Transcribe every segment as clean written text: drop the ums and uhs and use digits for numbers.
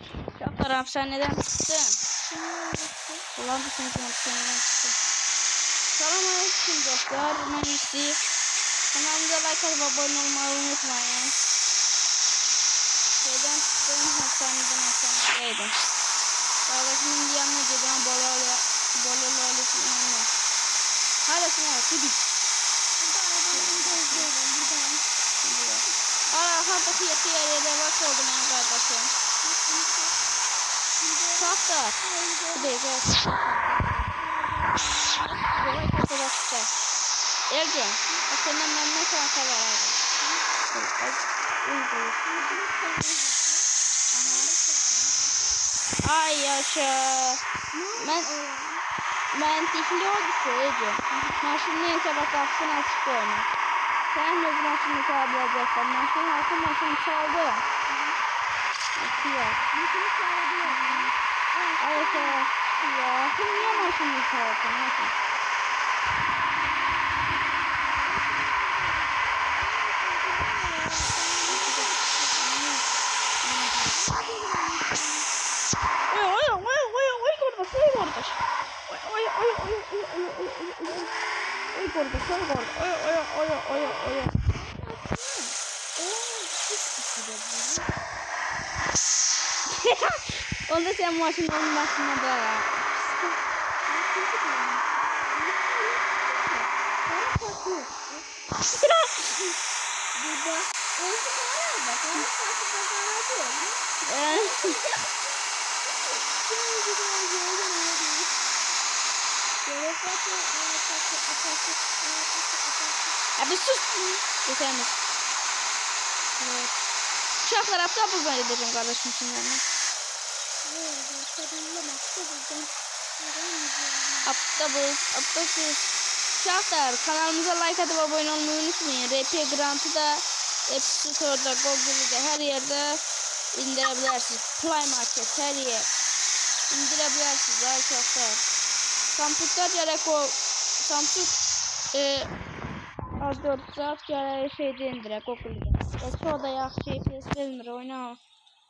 Uşaqlar hapishaneden çıxdım. Ulan da seni hapishaneden çıxdım. Salam aleyküm dostlar. Ben Yusuf. Kanalımıza like atıp abone olmayı unutmayın. Şeyden çıktım. Hapishanedeydim. Kardeşimin yanına gidiyorum. Bolalı ailesinin yanına. Hala var. Gidip. Hattaki yere bak oldu benim kardeşim. Şahtar. Değil, evet. Kolay kötü bakacak. Ergen. Senden memnun şansa vererdim. Ay yaşa. Ben tikli oldu söyleyeceğim. Maşın neyse bak kapsın açık koyma. Sen de maşını çalabileceksin. Maşını çaldı. Bakıyor. Maşını çaldı. Evet evet. Ya. Sen niye maşını çaldın? Nasıl? Onda sen maşının başına da ya. Abi sus. Yeterli. Evet. Uşaqlar avtobusla edeceğim kardeşim şimdi. Avtobus. Uşaqlar kanalımıza like atıp abone olmayı unutmayın. RP Grant'ı da App Store'da, Google'da her yerde indirebilirsiniz. Play Market her yer indirebilirsiniz arkadaşlar. Samsung'da gerek o Samsung az 4 saat gerek şeyde indirek Google'da. Yoksa o da yaxşı FPS vermir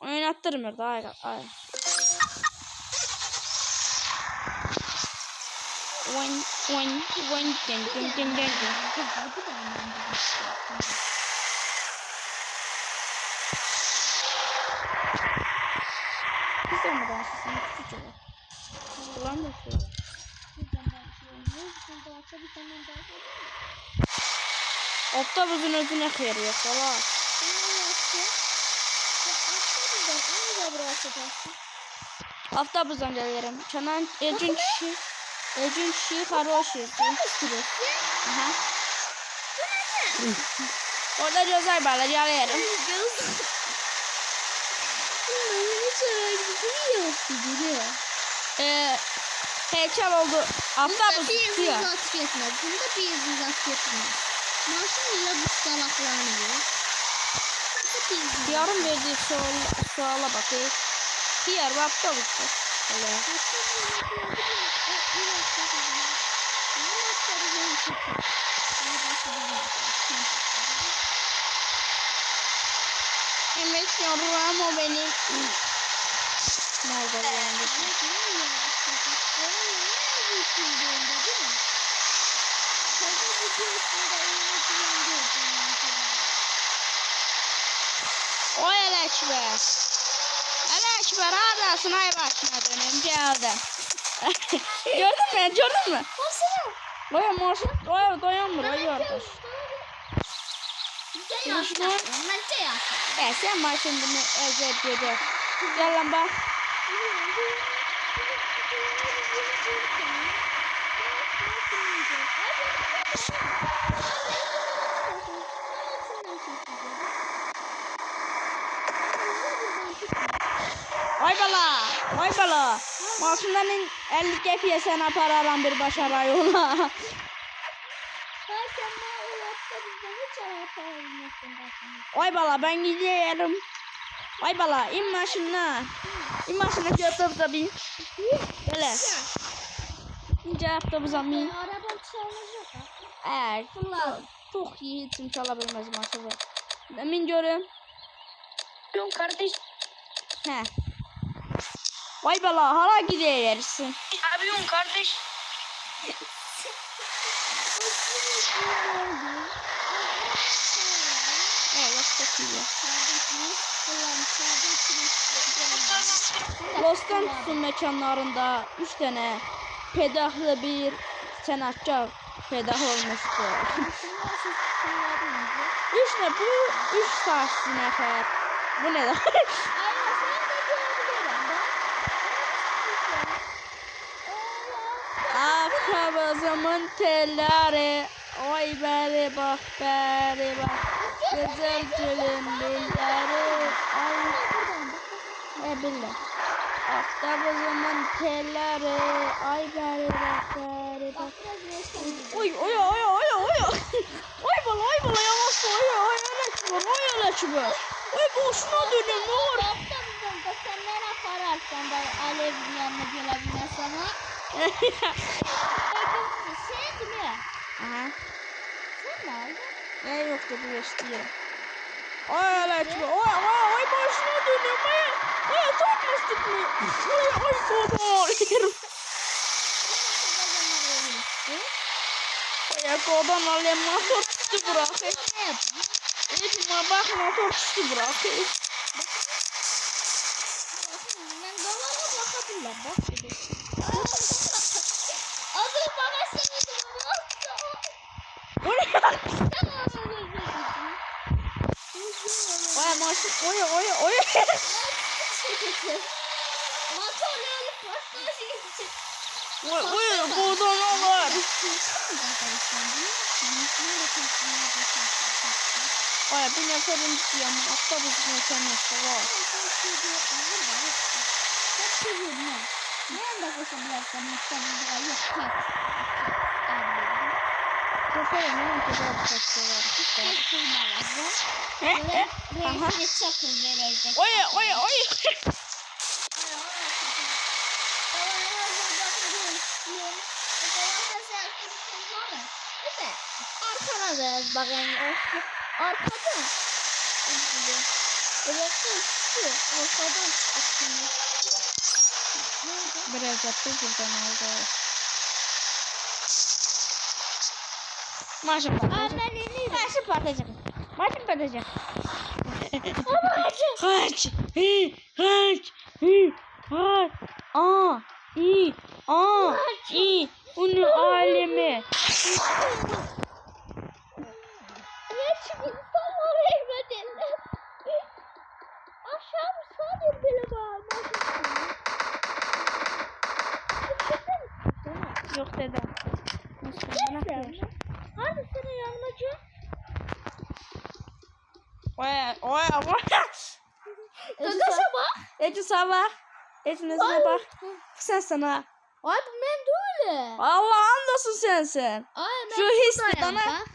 oynattırmır da ay. One. Biz olmadan sesini küçücük var. Ulan da şey. Avtobüsün özüne xeyri yok valla. Avtobüsden gelirim. Çanan Ecin kişi хороший. Aha. Orada gözler bağlar gelirim. Heykel oldu. Avtobüs tutuyor. Bunda bir yüzüzat geçmez. Maşın ile bu salaklarını yiyor. Yarım verdiği suala bakayım. Diğer avtobüs. Öyle. Evet yavrum o benim. Nerede yani? O Elekber. Elekber adasın ay başına döneyim geldi. Gördün mü? Oya maşın doyamır o gördü. Sen maşındını ezet dedi. Gel lan bak. Vay bala. Maşınların 50 kefiye sana paralan bir başara yola. Vay bala ben gidiyorum. Vay bala in maşına. İn maşına götür tabii. Böyle. İnce avtobusa bin. Araban çalınacak ha. Eğer çok iyi için çalabilmez maşını. Min görüm. Yok kardeş. He. Vay bala hala gidersin. Yapıyorsun kardeş. Evet çok iyi. Los Santos'un mekanlarında 3 tane pedahlı bir sanatçı pedah olmuştu. 3 ne bu? 3 saatli nefer. Bu ne lan? Akabazımın telleri, oy beri bak beri bak. Güzel gülün dilleri, ay billah. Akabazımın telleri, ay beri bak beri bak. Oy oy oy oy oy. Oy bala yavaş oy öyle çıkıyor öyle çıkıyor. Oy boşuna dönüyorum ne var? Sen nereye kararsan da Alev'in yanına gelebilmez ama. Sen değil mi? Aha. Sen ne aldın? Ne yoktu bu yaşlıya. Oy öyle çıkıyor. Oy boşuna dönüyorum oy tutmastık mı? Oy kodum. Ya kodum alayım motor tuttu bırak. Etme bak motor tuttu bırak. Ben dolara bakabilirim bak. Adı bana seni Bu ne? Oy maşın oy. Oy kodum var. Oy bir neferin diyorum. Hatta bu neferin var. Neferin ne kadar tatlı var. Oy. Arkana da bakın arkadan bırakın arkadan çıkıyor. Biraz yaptı buradan aldı. Maşın patlayacak. Kaç. Onun alemi. Hiç insanlar evlenirler. Aşağı sadece bile bağırmaz. Yok dedem. Hadi sana yanmacı. Oy. Kakasha bak. Ece sabah. Ece'ne bak. Sen sana. Ay bu ben de öyle. Allah andasın sensin. Ay ben Şu hissi buradayım, bana. bak.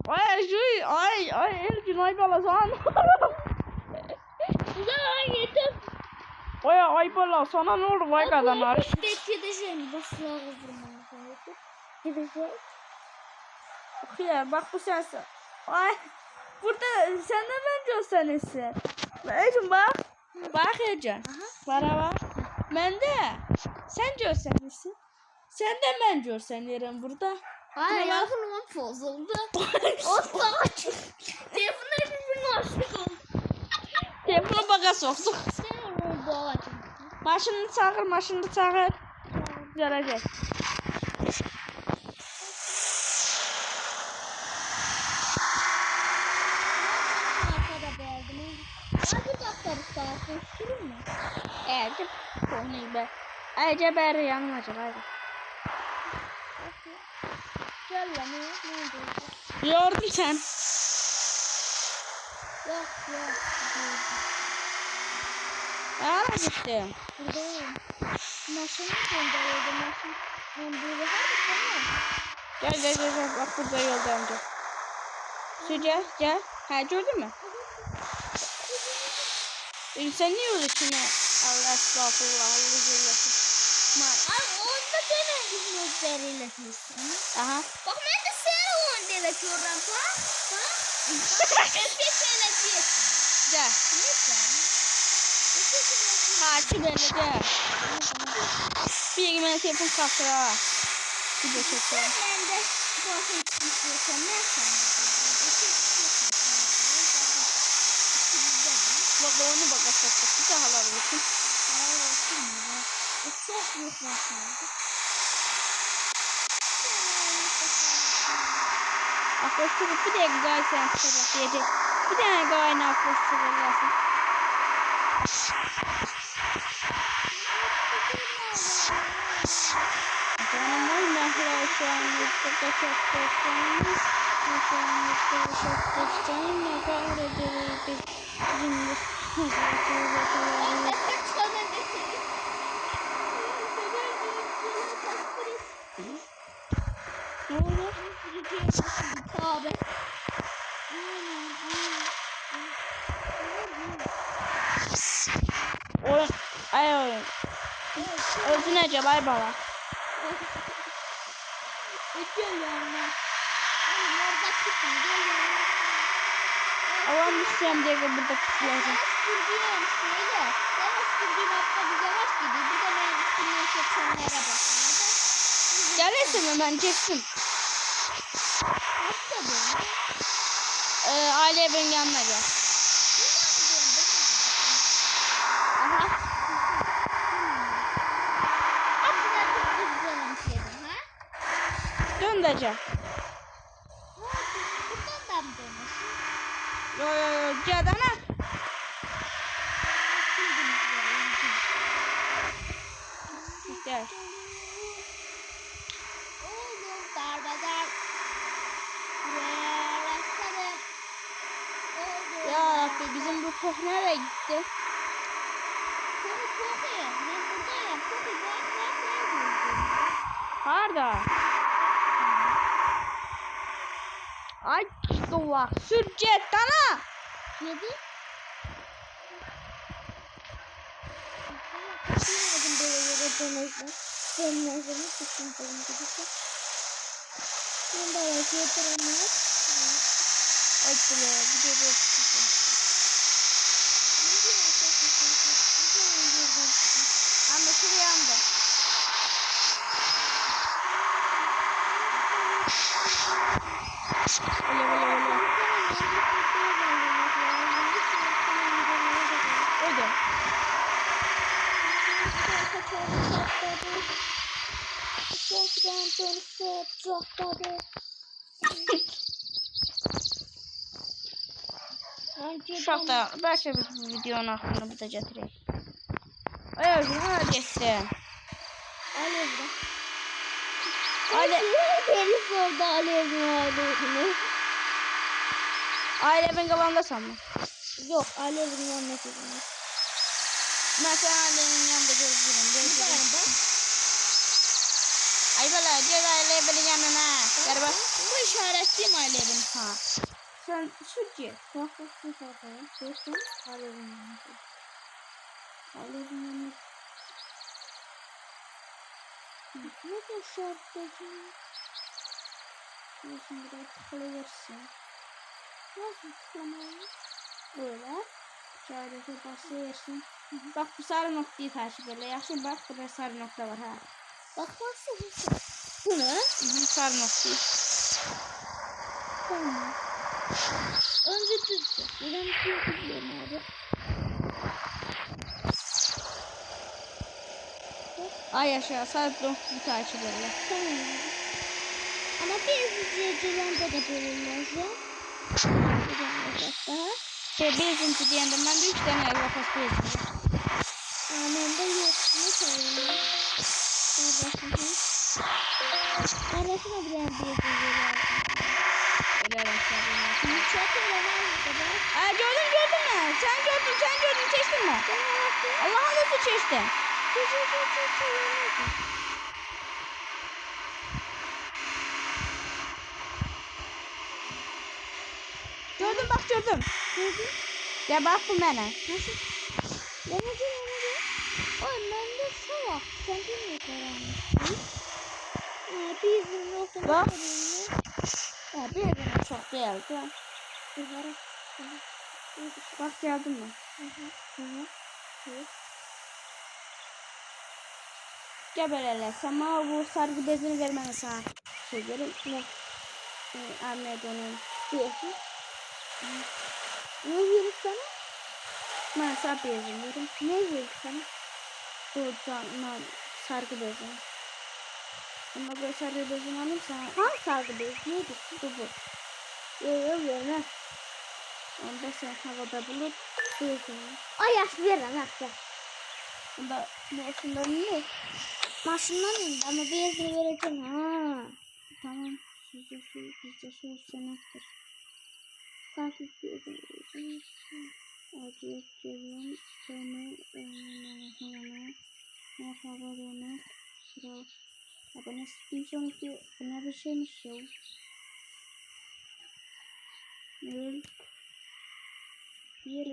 Ay Elgin ay bala sana. Ulan yeter. Ay bala sana ne oldu vay kadınlar. Gideceğim. Basılar kızdırmaya. Gideceğim. Ya bak bu sensin. Ay burada sen de ben gösterisi. Ece bak. Bak Ece. Bana bak. Ben de. Sen gösterisi. Sen de ben gösteririm burada. Ay yakınıma bozuldu. O saat. Telefonlar birbirine aşık oldu. Telefonu baga soktuk. Sen orada açın. Maşını çağır. Görecek. Arkada beğendim. Hadi bakalım saat sürür mü? Ece. Konuyu be. Ece beri yanılacak hadi. Gel lan ne oldu? Gördün sen. Yok. Nereye gittin? Buradayım. Maşını gönderiyordu maşın. Ben böyle hadi sana. Gel. Bak burada yolda amca. Şu gel. Ha gördün mü? Sen niye öyle içine? Allah estağfurullah. Allah cellesi. Ay onda gene hizmet verilesin. Aha. Bak ben de sana onu deletiyorum bak. Bak. Efes eletiyorsun. Gel. Ne sen? Efes eletiyorsun. Takip edeceğim. Bir gün telefon kasra. Video çekiyorum. Ben de bu akşam istiyorsan ne Bak onu bak asla. Bir daha halar olsun. Çok büyük başladı. Arkadaşlar bir de güzel sen sabah yedi. Bir tane gayet arkadaşlar lazım. Canım olmazlar şu an yüzde çok dostlarımız. Şu an yüzde çok dostlarım. Ne kadar ederiz biz. Bizim ne olur? Abi. Oyun. Ay oyun. Özün acaba bay baba. Gel yanına. Oğlum orada tutun. Gel yanına. Allah'ım isteyen diye burada tutulacak. Sürdüğüm şöyle. Ben sürdüğüm hatta bize hoş gidiyor. Bir de ben üstünden çeksenlere bakıyorum. Gelirsin mi ben çeksin. Hasta böyle. Aile evin yanına gel. Aha. Aslında çok güzel bir şeydi ha. Döndeceğim. Buradan da mı dönüyorsun? Yo cadana. Gel. Oğlum darbadar. Buraya rastladım. Oğlum. Ya Rabbi bizim bu koh nereye gitti? Çok iyi. Ben buradayım. Çok iyi. Ben buldum. Harda? Ay Allah sürcet dana. Yedi. Bilmedim böyle yere döneceğim. Dönmezimi düşündüğüm gibi. Ben de yapıyorum. Ay bile bir de bu. Anne şuraya anda. Öyle. Öyle. Uşaqlar, bəlkə biz bu videonun axırını burada gətirək. Ay özünü hara getdin? Deniz orada Alev'in Ailə evin qalandasan mı? Yok Alev'in yanına gidiyor. Mən sən ailənin yanında gözləyirəm. Ay belə, gəl ailə evin yanına. Gəl bax. Bu işaretliyim Alev'in. Ha. Sən sür get. Bak bu işaretliyim. Seçtim Alev'in yanına. Alevin yanına. Ne de işaretleyeceğim. Şimdi biraz tıklayırsın. Nasıl tıklamayı? Böyle. Şöyle basıyorsun. Bak bu sarı noktayı takip et. Yaxşı bak burada sarı nokta var ha. Bak nasıl? Bu ne? Sarı noktayı. Tamam. Önce düzce. Neden düzce abi? Ay aşağı sarı noktayı takip et. Tamam. Ama bir izleyicilerinde de bölünmez. Bezinci diyendim ben de 3 tane lafaz bezinci. Annemde yok. Ne söyleyeyim? Kardeşime bilen bir izleyiciler. Öyle arkadaşlar. Çok önemli. Aa gördün mü? Sen gördün seçtin mi? Allah'ın nasıl seçtin? Gördüm bak gördüm. Ya bak bu bana. Nasıl? Deneyeceğim. Oy ben de salak. Sen de mi karanlık? Bir izin olsun. Bak. Ya bir evine çok değil. Gel. Bak gördün mü? Gebeleləsəm, ama bu sargı bezini verməni sana şey verim. Ne? Armedonun. Diyorsun. Ne verir sana? Ben sana bezini verim. Ne verir sana? Bu canla sargı bezini. Ama böyle sargı bezini alırsan Hangi sargı bezi? Neydi? bu. Yok vermez. Onda sen havada bulup bezini. Ay yaş vermem ver. Onda maşından niye? Maşından indi ama bezini vereceğim ha. Tamam. Bizde şu senektır. Kalkıp bezini. Acıyıp geliyorum. Seni hemen. Ne haber yemek? Sıra. Abone sıkayım sonraki. Ne bir şeymiş ya. Milk. 1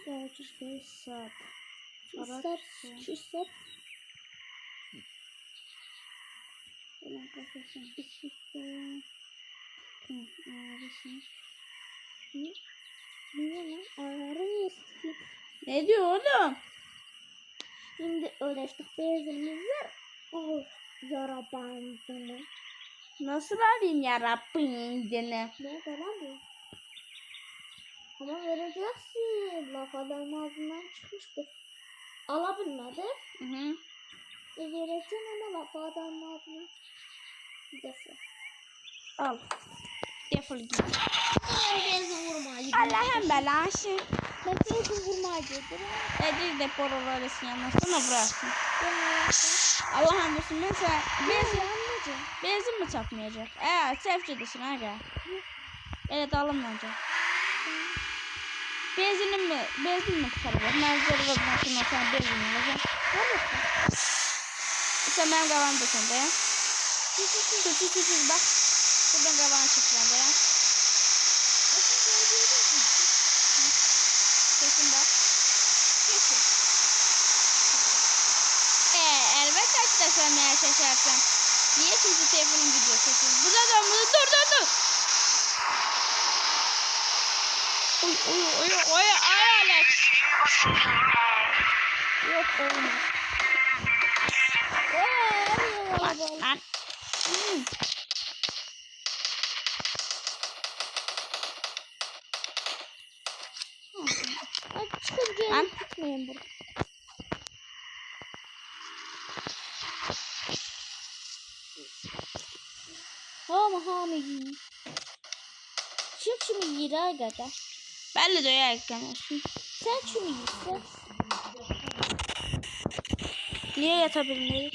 saat 5 saat. İster. Ulan kafasını istiyorum. Ağrısın. Niye lan? Ağrı eski. Ne diyor oğlum? Şimdi ödeştik bezimiz var. Oh yara bandını. Nasıl alayım ya Rabbim dene? Ne zaman bu? Ama vereceksin. Laf adamın ağzından çıkmıştı. Alabilmedi. Hı. Vereceksin ama laf adamın ağzından çıkmıştı. Al. Defol git. Bezin vurmaya gidiyor. Allah'ım belası. Ben bezin vurmaya gidiyorum. Edir de poroları yanmasına bıraksın. Allah'ım olsun mesela benzin mi çarpmayacak? Sevcidesin aga. Evet alınmayacak. Benzin mi kurtaracak? Mevzuları vazgeçtim sen benzin olacak. Sen benim kavandasın da ya. Sus bak. Buradan kavan çıkıyor da ya. Kesin bak. Elbette açta sen meğer şaşarsan. Niye kimse telefonun video çekiyor? Burada dur. Oy Alex. Yok olmaz. Lan. Hadi çıkınca Lan. gitmeyin burada. Hami. Çık şunu yiyir arkadaş. Belli de yerken. Sen şunu yiyirsen. Niye yatabilmeyiz?